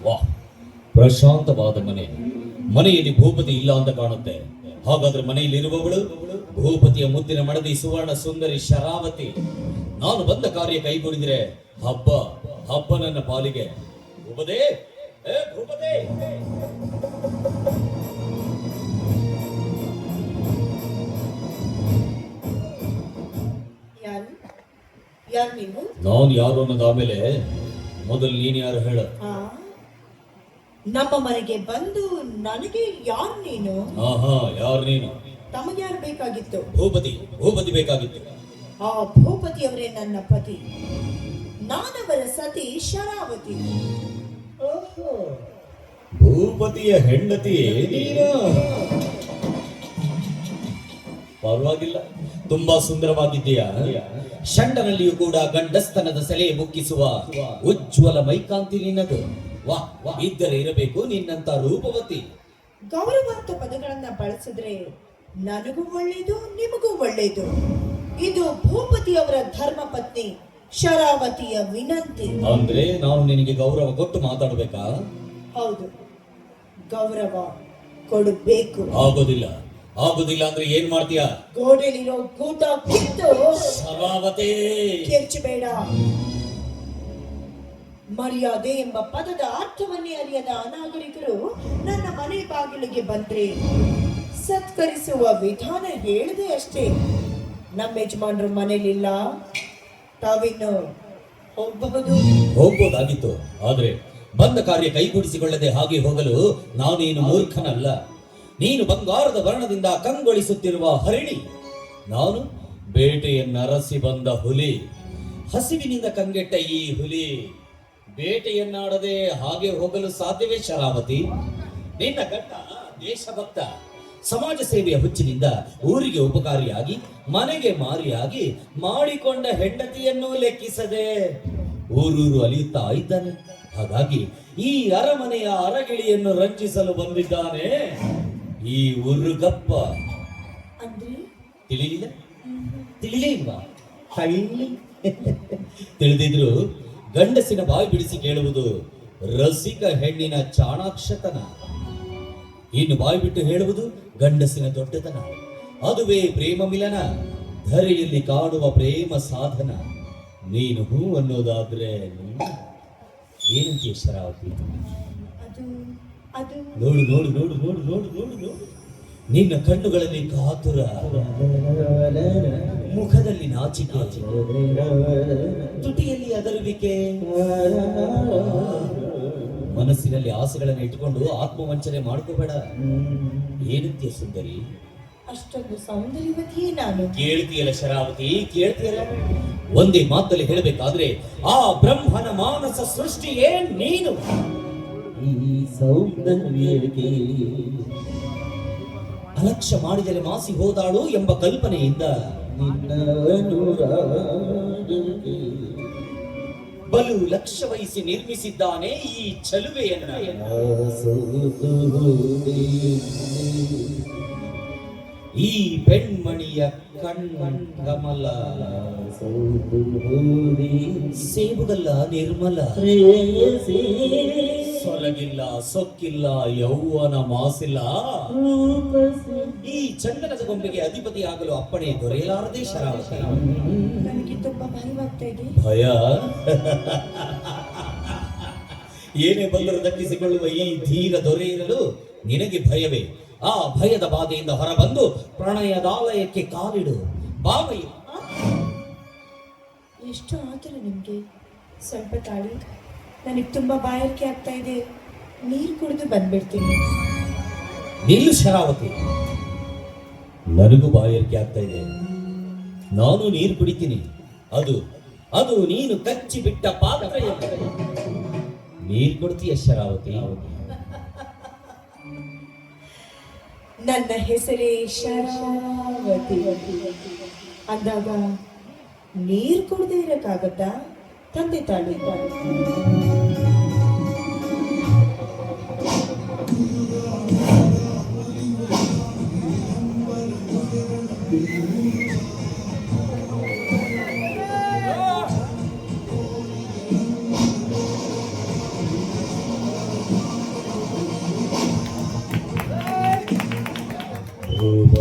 ವಾಹ್, ಪ್ರಶಾಂತವಾದ ಮನೆ. ಮನೆಯಲ್ಲಿ ಭೂಪತಿ ಇಲ್ಲ ಅಂತ ಕಾಣುತ್ತೆ. ಹಾಗಾದ್ರೆ ಮನೆಯಲ್ಲಿರುವವಳು ಭೂಪತಿಯ ಮುದ್ದಿನ ಮಡದಿ ಸುವರ್ಣ ಸುಂದರಿ ಶರಾವತಿ. ನಾನು ಬಂದ ಕಾರ್ಯ ಕೈಗೂಡಿದ್ರೆ ಹಬ್ಬ ನನ್ನ ಪಾಲಿಗೆ. ಭೂಪತಿ, ಭೂಪತಿ. ನಾನು ಯಾರು ಅನ್ನೋದು ಆಮೇಲೆ, ಮೊದಲು ನೀನು ಯಾರು ಹೇಳ. ನಮ್ಮ ಮನೆಗೆ ಬಂದು ನನಗೆ ಯಾರು ನೀನು? ಯಾರು ನೀನು? ತಮಗೆ ಯಾರು ಬೇಕಾಗಿತ್ತು? ಭೂಪತಿ ಬೇಕಾಗಿತ್ತು. ಆ ಭೂಪತಿಯವರೇ ನನ್ನ ಪತಿ. ನಾನವರ ಸತಿ ಶರಾವತಿ. ಭೂಪತಿಯ ಹೆಂಡತಿ ನೀನು? ಪರವಾಗಿಲ್ಲ, ತುಂಬಾ ಸುಂದರವಾಗಿದ್ದೀಯಾ. ಷಂಡನಲ್ಲಿಯೂ ಕೂಡ ಗಂಡಸ್ತನದ ಸೆಲೆ ಮುಕ್ಕಿಸುವ ಉಜ್ವಲ ಮೈಕಾಂತಿ ನಿನ್ನದು. ವಾ, ಇದ್ದರೆ ಇರಬೇಕು ನಿನ್ನಂತ ರೂಪವತಿ. ಗೌರವಾರ್ಥ ಪದಗಳನ್ನ ಬಳಸಿದ್ರೆ ನನಗೂ ಒಳ್ಳೇದು, ನಿಮಗೂ ಒಳ್ಳೇದು. ಇದು ಭೂಪತಿಯವರ ಧರ್ಮ ಪತ್ನಿ ಶರಾವತಿಯ ವಿನಂತಿ. ಅಂದ್ರೆ ನಾವು ನಿನಗೆ ಗೌರವ ಕೊಟ್ಟು ಮಾತಾಡ್ಬೇಕಾ? ಹೌದು, ಗೌರವ ಕೊಡಬೇಕು. ಆಗೋದಿಲ್ಲ ಅಂದ್ರೆ ಏನ್ ಮಾಡ್ತೀಯಾ? ಗೋಡೆಲಿರೋ ಗೂಟ ಕಿತ್ತು ಶರಾವತಿ ಕಿರ್ಚಬೇಡ. ಮರ್ಯಾದೆ ಎಂಬ ಪದದ ಅರ್ಥವನ್ನೇ ಅರಿಯದ ಅನಾಗರಿಕರು ನನ್ನ ಮನೆ ಬಾಗಿಲಿಗೆ ಬಂದ್ರೆ ಸತ್ಕರಿಸುವ ವಿಧಾನ ಹೇಳಿದೆ ಅಷ್ಟೇ. ನಮ್ಮ ಯಜಮಾನರು ಮನೇಲಿಲ್ಲ, ತಾವಿನ್ನು ಹೋಗ್ಬೋದಾಗಿತ್ತು. ಆದ್ರೆ ಬಂದ ಕಾರ್ಯ ಕೈಗೂಡಿಸಿಕೊಳ್ಳದೆ ಹಾಗೆ ಹೋಗಲು ನಾನೇನು ಮೂರ್ಖನಲ್ಲ. ನೀನು ಬಂಗಾರದ ವರ್ಣದಿಂದ ಕಂಗೊಳಿಸುತ್ತಿರುವ ಹರಿಣಿ, ನಾನು ಬೇಟೆಯನ್ನರಸಿ ಬಂದ ಹುಲಿ. ಹಸಿವಿನಿಂದ ಕಂಗೆಟ್ಟ ಈ ಹುಲಿ ಬೇಟೆಯನ್ನಾಡದೆ ಹಾಗೆ ಹೋಗಲು ಸಾಧ್ಯವೇ ಶರಾವತಿ? ನಿನ್ನ ಗಂಡ ದೇಶಭಕ್ತ, ಸಮಾಜ ಸೇವೆಯ ಹುಚ್ಚಿನಿಂದ ಊರಿಗೆ ಉಪಕಾರಿಯಾಗಿ ಮನೆಗೆ ಮಾರಿಯಾಗಿ ಮಾಡಿಕೊಂಡ ಹೆಂಡತಿಯನ್ನು ಲೆಕ್ಕಿಸದೆ ಊರೂರು ಅಲಿಯುತ್ತಾ ಇದ್ದಾನೆ. ಹಾಗಾಗಿ ಈ ಅರಮನೆಯ ಅರಗಿಳಿಯನ್ನು ರಂಜಿಸಲು ಬಂದಿದ್ದಾನೆ ಈ ಉರುಗಪ್ಪ. ತಿಳಿಲೇ ಇಲ್ವಾ? ತಿಳಿದಿದ್ರು ಗಂಡಸಿನ ಬಾಯಿ ಬಿಡಿಸಿ ಕೇಳುವುದು ರಸಿಕ ಹೆಣ್ಣಿನ ಚಾಣಾಕ್ಷತನ. ಇನ್ನು ಬಾಯಿ ಬಿಟ್ಟು ಹೇಳುವುದು ಗಂಡಸಿನ ದೊಡ್ಡತನ. ಅದುವೇ ಪ್ರೇಮ ಮಿಲನ, ಧರೆಯಲ್ಲಿ ಕಾಣುವ ಪ್ರೇಮ ಸಾಧನ. ನೀನು ಹೂ ಅನ್ನೋದಾದ್ರೆ ಏನಂತೀಯ ಶರಾವತಿ? ನೋಡು ನೋಡು ನೋಡು ನೋಡು ನೋಡು ನೋಡು ನೋಡು, ನಿನ್ನ ಕಣ್ಣುಗಳಲ್ಲಿ ಕಾತುರ, ಮುಖದಲ್ಲಿ ನಾಚಿಕೆ, ತುಟಿಯಲ್ಲಿ ಅದರುವಿಕೆ, ಮನಸ್ಸಿನಲ್ಲಿ ಆಸೆಗಳನ್ನು ಇಟ್ಟುಕೊಂಡು ಆತ್ಮವಂಚನೆ ಮಾಡ್ಕೋಬೇಡ. ಏನಂತೀಯ ಸುಂದರಿ? ಅಷ್ಟೊಂದು ಸೌಂದರ್ಯವತಿಯೇ ನಾನು. ಕೇಳ್ತೀಯಲ್ಲ ಶರಾವತಿ, ಕೇಳ್ತೀಯಲ್ಲ? ಒಂದೇ ಮಾತಲ್ಲಿ ಹೇಳಬೇಕಾದ್ರೆ ಆ ಬ್ರಹ್ಮನ ಮಾನಸ ಸೃಷ್ಟಿಯೇ ನೀನು. ಈ ಸೌಂದರ್ಯಕ್ಕೆ ಅಲಕ್ಷ್ಯ ಮಾಡಿದರೆ ಮಾಸಿ ಹೋದಾಳು ಎಂಬ ಕಲ್ಪನೆಯಿಂದ ಬಲು ಲಕ್ಷ್ಯ ವಹಿಸಿ ನಿರ್ಮಿಸಿದ್ದಾನೆ ಈ ಚಲುವೆಯನ್ನ. ಈ ಬೆಣ್ಮಣಿಯ ಕಮಲ ಸೇಬುಗಲ್ಲ ನಿರ್ಮಲ, ಸೊರಗಿಲ್ಲ ಸೊಕ್ಕಿಲ್ಲ ಯೌವನ ಮಾಸಿಲ್ಲ. ಈ ಚಂದನದ ಗೊಂಬೆಗೆ ಅಧಿಪತಿಯಾಗಲು ಅಪ್ಪಣೆ ದೊರೆಯಲಾರದೆ ಶರಾವತಿ. ನನಗೆ ತುಂಬಾ ಭಯವಾಗ್ತಾ ಇದೆ. ಭಯ? ಏನೇ ಬಂದರೂ ದಕ್ಕಿಸಿಕೊಳ್ಳುವ ಈ ಧೀರ ದೊರೆ ಇರಲು ನಿನಗೆ ಭಯವೇ? ಆ ಭಯದ ಬಾಧೆಯಿಂದ ಹೊರಬಂದು ಪ್ರಣಯದಾಲಯಕ್ಕೆ ಕಾಲಿಡು. ಬಾವಯ್ಯ, ಎಷ್ಟು ಆತರ ನಿಮ್ಗೆ? ಸ್ವಲ್ಪ ತಾಳಿ, ನನಗೆ ತುಂಬಾ ಬಾಯಾರಿಕೆ ಆಗ್ತಾ ಇದೆ, ನೀರು ಕುಡಿದು ಬಂದ್ಬಿಡ್ತೀನಿ. ನಿಲ್ಲು ಶರಾವತಿ, ನನಗೂ ಬಾಯಾರಿಕೆ ಆಗ್ತಾ ಇದೆ, ನಾನು ನೀರು ಕುಡಿತೀನಿ. ಅದು ನೀನು ಕಚ್ಚಿ ಬಿಟ್ಟ ಪಾತ್ರ. ನೀರು ಕೊಡ್ತೀಯ ಶರಾವತಿ? ನನ್ನ ಹೆಸರೇ ಶರಾವತಿ ಅಂದಾಗ ನೀರು ಕುಡದೆ ಇರಕ್ಕಾಗತ್ತಾ? ತಂದೆ ತಾಳಿ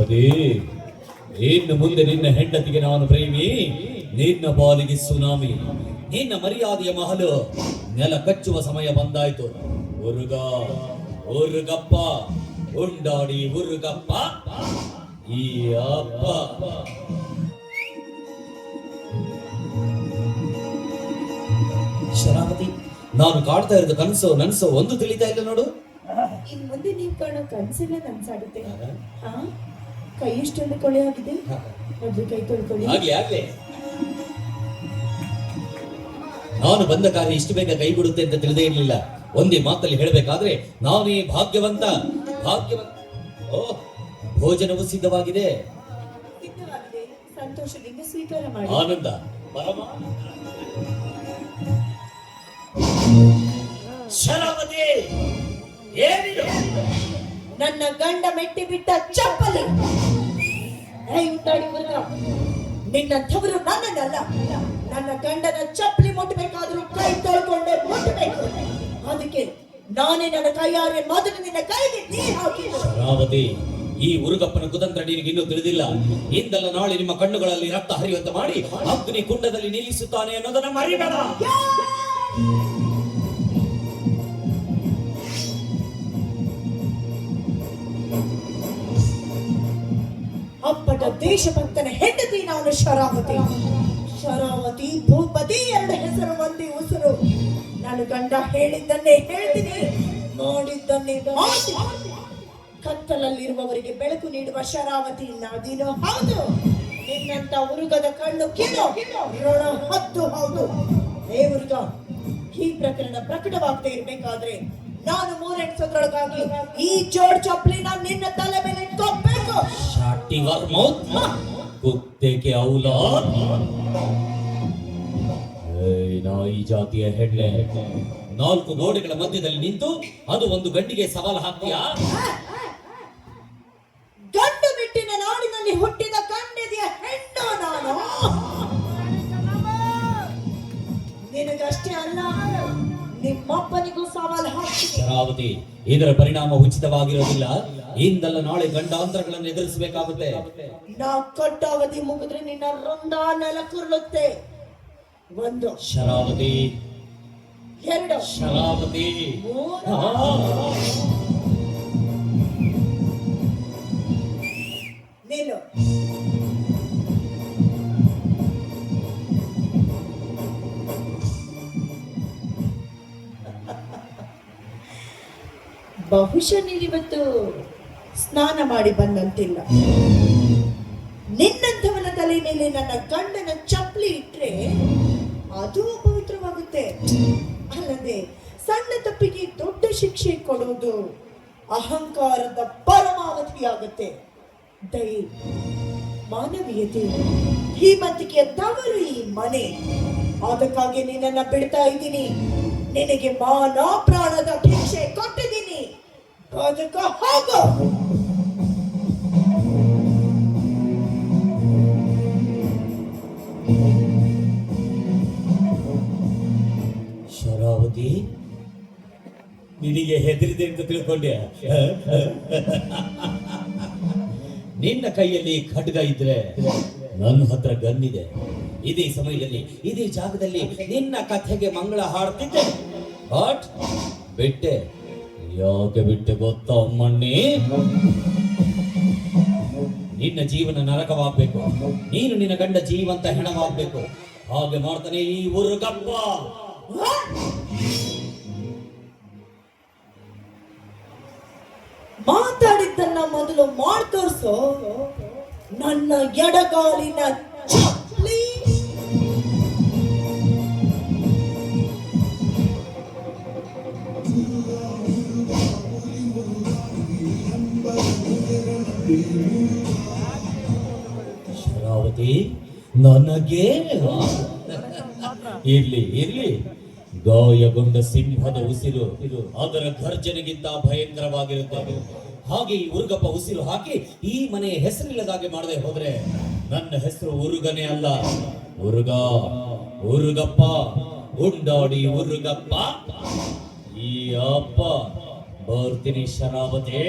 ಶರಾವತಿ, ಇನ್ನು ಮುಂದೆ ನಿನ್ನ ಹೆಂಡತಿಗೆ ನಾನು ಪ್ರೇಮಿ, ನಿನ್ನ ಪಾಲಿಗೆ ಸುನಾಮಿ. ನಿನ್ನ ಮರ್ಯಾದೆಯ ಮಹಲು ನೆಲ ಕಚ್ಚುವ ಸಮಯ ಬಂದಾಯ್ತು. ಉರುಗ ಉರುಗಪ್ಪ, ಉಂಡಾಡಿ ಉರುಗಪ್ಪ ಈ ಅಪ್ಪ. ಶರಾವತಿ, ನಾನು ಕಾಡ್ತಾ ಇರೋದು ಕನಸು ನನಸು ಒಂದು ತಿಳಿತಾ ಇಲ್ಲ ನೋಡು. ಇನ್ ಮುಂದೆ ನೀವು ಕಾಣೋ ಕನಸೆಲ್ಲ ನನ್ಸಾಗುತ್ತೆ. ಹಾ, ಕೈ ಇಷ್ಟೊಂದು ಕೊಳೆ ಆಗಿದೆ, ಮೊದಲು ಕೈ ತೊಳ್ಕೊಳ್ಳಿ. ಆಗ್ಲಿ ಆಗ್ಲಿ, ನಾನು ಬಂದ ಕಾರ್ಯ ಇಷ್ಟು ಬೇಗ ಕೈ ಬಿಡುತ್ತೆ ಅಂತ ತಿಳಿದೇ ಇರಲಿಲ್ಲ. ಒಂದೇ ಮಾತಲ್ಲಿ ಹೇಳಬೇಕಾದ್ರೆ ನಾನೇ ಭಾಗ್ಯವಂತ. ಓ, ಭೋಜನವು ಸಿದ್ಧವಾಗಿದೆ. ಸಿದ್ಧವಾಗಿದೆ, ಸಂತೋಷದಿಂದ ಸ್ವೀಕಾರ ಮಾಡಿ. ಆನಂದ ಪರಮ. ಶರಾವತಿ, ಏನಿದು? ನನ್ನ ಗಂಡ ಮೆಟ್ಟಿ ಬಿಟ್ಟ ಚಪ್ಪಲಿ. ನಿನ್ನಂಥವರು ನನ್ನನ್ನಲ್ಲ, ನನ್ನ ಗಂಡನ ಚಪ್ಪಲಿ ಮುಟ್ಟಬೇಕಾದ್ರೂ ಕೈ ತೊಳ್ಕೊಂಡೆ ಮುಟ್ಟಬೇಕು. ಅದಕ್ಕೆ ನಾನೇ ನನ್ನ ಕೈಯಾರೆ ಮೊದಲು ನಿನ್ನ ಕೈಗೆ ನೀರು ಹಾಕಿ. ಶರಾವತಿ, ಈ ಉರುಗಪ್ಪನ ಕುತಂತ್ರ ನಿನಗೆ ಇನ್ನೂ ತಿಳಿದಿಲ್ಲ. ಇಂದಲ್ಲ ನಾಳೆ ನಿಮ್ಮ ಕಣ್ಣುಗಳಲ್ಲಿ ರಕ್ತ ಹರಿಯುವಂತೆ ಮಾಡಿ ಅಗ್ನಿ ಕುಂಡದಲ್ಲಿ ನಿಲ್ಲಿಸುತ್ತಾನೆ ಅನ್ನೋದನ್ನ ಮರಿಬೇಡ. ಅಪ್ಪಟ ದೇಶಭಕ್ತನ ಹೆಂಡತಿ ನಾನು ಶರಾವತಿ. ಶರಾವತಿ, ಭೂಪತಿ ಎರಡು ಹೆಸರು ಒಂದೇ ಉಸಿರು. ನಾನು ಗಂಡ ಹೇಳಿದ್ದನ್ನೇ ಹೇಳ್ತೀನಿ, ನೋಡಿದ್ದನ್ನೇ ಮಾಡ್ತೀನಿ. ಕತ್ತಲಲ್ಲಿರುವವರಿಗೆ ಬೆಳಕು ನೀಡುವ ಶರಾವತಿ ನಾದಿನೋ ಹೌದು. ನಿನ್ನಂತ ಉರುಗದ ಕಣ್ಣು ಕಿಣು ಋಣ ಹತ್ತು ಹೌದು. ಹೇ ಉರುಗ, ಈ ಪ್ರಕರಣ ಪ್ರಕಟವಾಗ್ತಾ ಇರ್ಬೇಕಾದ್ರೆ ನಾನು 3 ಎಣಸೋದ್ರೊಳಗಾಗಿ ಈ ಜೋಡ್ ಚಪ್ಪಲಿನ ನಿನ್ನ ತಲೆ ಮೇಲೆ ಇಟ್ಕೋಬೇಕು. ಶಾಟಿ ವರ್ಮೌತ್ ಕುತ್ತೆಗೆ ಔಲಾದ್. ನಾಯಿ ಜಾತಿಯ ಹೆಡ್ಲೆ, 4 ಗೋಡೆಗಳ ಮಧ್ಯದಲ್ಲಿ ನಿಂತು ಅದು ಒಂದು ಗಂಡಿಗೆ ಸವಾಲು ಹಾಕ್ತೀಯಾ? ಗಂಡು ಬಿಟ್ಟಿನ ನಾಡಿನಲ್ಲಿ ಹುಟ್ಟಿದ ಗಂಡದಿಯ ಹೆಣ್ಣು ನಾನು. ನಿನಗಷ್ಟೇ ಅಲ್ಲ, ನಿಮ್ಮಪ್ಪನಿಗೂ ಸವಾಲು ಹಾಕ್ತೀನಿ. ಶರಾವತಿ, ಇದರ ಪರಿಣಾಮ ಉಚಿತವಾಗಿರೋದಿಲ್ಲ. ಇಂದಲ್ಲ ನಾಳೆ ಗಂಡಾಂತರಗಳನ್ನು ಎದುರಿಸಬೇಕಾಗುತ್ತೆ. ನಾ ಕಟ್ಟಾವಧಿ ಮುಗಿದ್ರೆ ನಿನ್ನ ರುಂಡ ನೆಲಕ್ಕುರುಳುತ್ತೆ. 1 ಶರಾವತಿ, 2 ಶರಾವತಿ, 3 ನೀನು ಬಹುಶಃ ನೀನಿವತ್ತು ಸ್ನಾನ ಮಾಡಿ ಬಂದಂತಿಲ್ಲ. ನಿನ್ನಂಥವನ ತಲೆ ಮೇಲೆ ನನ್ನ ಗಂಡನ ಚಪ್ಪಲಿ ಇಟ್ರೆ ಅದು ಅಪವಿತ್ರವಾಗುತ್ತೆ. ಅಲ್ಲದೆ ಸಣ್ಣ ತಪ್ಪಿಗೆ ದೊಡ್ಡ ಶಿಕ್ಷೆ ಕೊಡುವುದು ಅಹಂಕಾರದ ಪರಮಾವಧಿಯಾಗುತ್ತೆ. ದಯೆ, ಮಾನವೀಯತೆ, ಧೀಮಂತಿಕೆಯ ತವರು ಈ ಮನೆ. ಅದಕ್ಕಾಗಿ ನಿನ್ನನ್ನ ಬಿಡ್ತಾ ಇದ್ದೀನಿ. ನಿನಗೆ ಮಾನ ಪ್ರಾಣದ ಭಿಕ್ಷೆ ಕೊಟ್ಟಿದ್ದೀನಿ. ಬದುಕ ಹೋಗು. ಶರಾವತಿ, ನಿನಗೆ ಹೆದರಿದೆ ಅಂತ ತಿಳ್ಕೊಂಡೆ. ನಿನ್ನ ಕೈಯಲ್ಲಿ ಖಡ್ಗ ಇದ್ರೆ ನನ್ನ ಹತ್ರ ಗನ್ನಿದೆ. ಇದೇ ಸಮಯದಲ್ಲಿ ಇದೇ ಜಾಗದಲ್ಲಿ ನಿನ್ನ ಕಥೆಗೆ ಮಂಗಳ ಹಾಡ್ತಿದ್ದೆ. ಬಟ್ ಬಿಟ್ಟೆ. ಯಾಕೆ ಬಿಟ್ಟೆ ಗೊತ್ತಾ ಅಮ್ಮಣ್ಣಿ? ನಿನ್ನ ಜೀವನ ನರಕವಾಗ್ಬೇಕು, ನೀನು ನಿನ್ನ ಗಂಡ ಜೀವಂತ ಹೆಣವಾಗ್ಬೇಕು. ಹಾಗೆ ಮಾಡ್ತಾನೆ ಈ ಉರುಗಪ್ಪ. ಮಾತಾಡಿದ್ದನ್ನ ಮೊದಲು ಮಾಡ್ತೋರ್ಸೋ. ನನ್ನ ಎಡಗಾಲಿನ ಚಪ್ಪಲಿ. ಶರಾವತಿ, ನನಗೆ ಇರ್ಲಿ ಇರ್ಲಿ, ಗಾಯಗೊಂಡ ಸಿಂಹದ ಉಸಿರು ಅದರ ಗರ್ಜನೆಗಿಂತ ಭಯಂಕರವಾಗಿರುತ್ತೆ. ಹಾಗೆ ಈ ಉರುಗಪ್ಪ ಉಸಿರು ಹಾಕಿ ಈ ಮನೆಯ ಹೆಸರಿಲ್ಲದಾಗೆ ಮಾಡದೆ ಹೋದ್ರೆ ನನ್ನ ಹೆಸರು ಉರುಗನೇ ಅಲ್ಲ, ಉರುಗ, ಉರುಗಪ್ಪ, ಉಂಡಾಡಿ ಉರುಗಪ್ಪ ಈ ಅಪ್ಪ. ಬರ್ತೀನಿ ಶರಾವತಿ.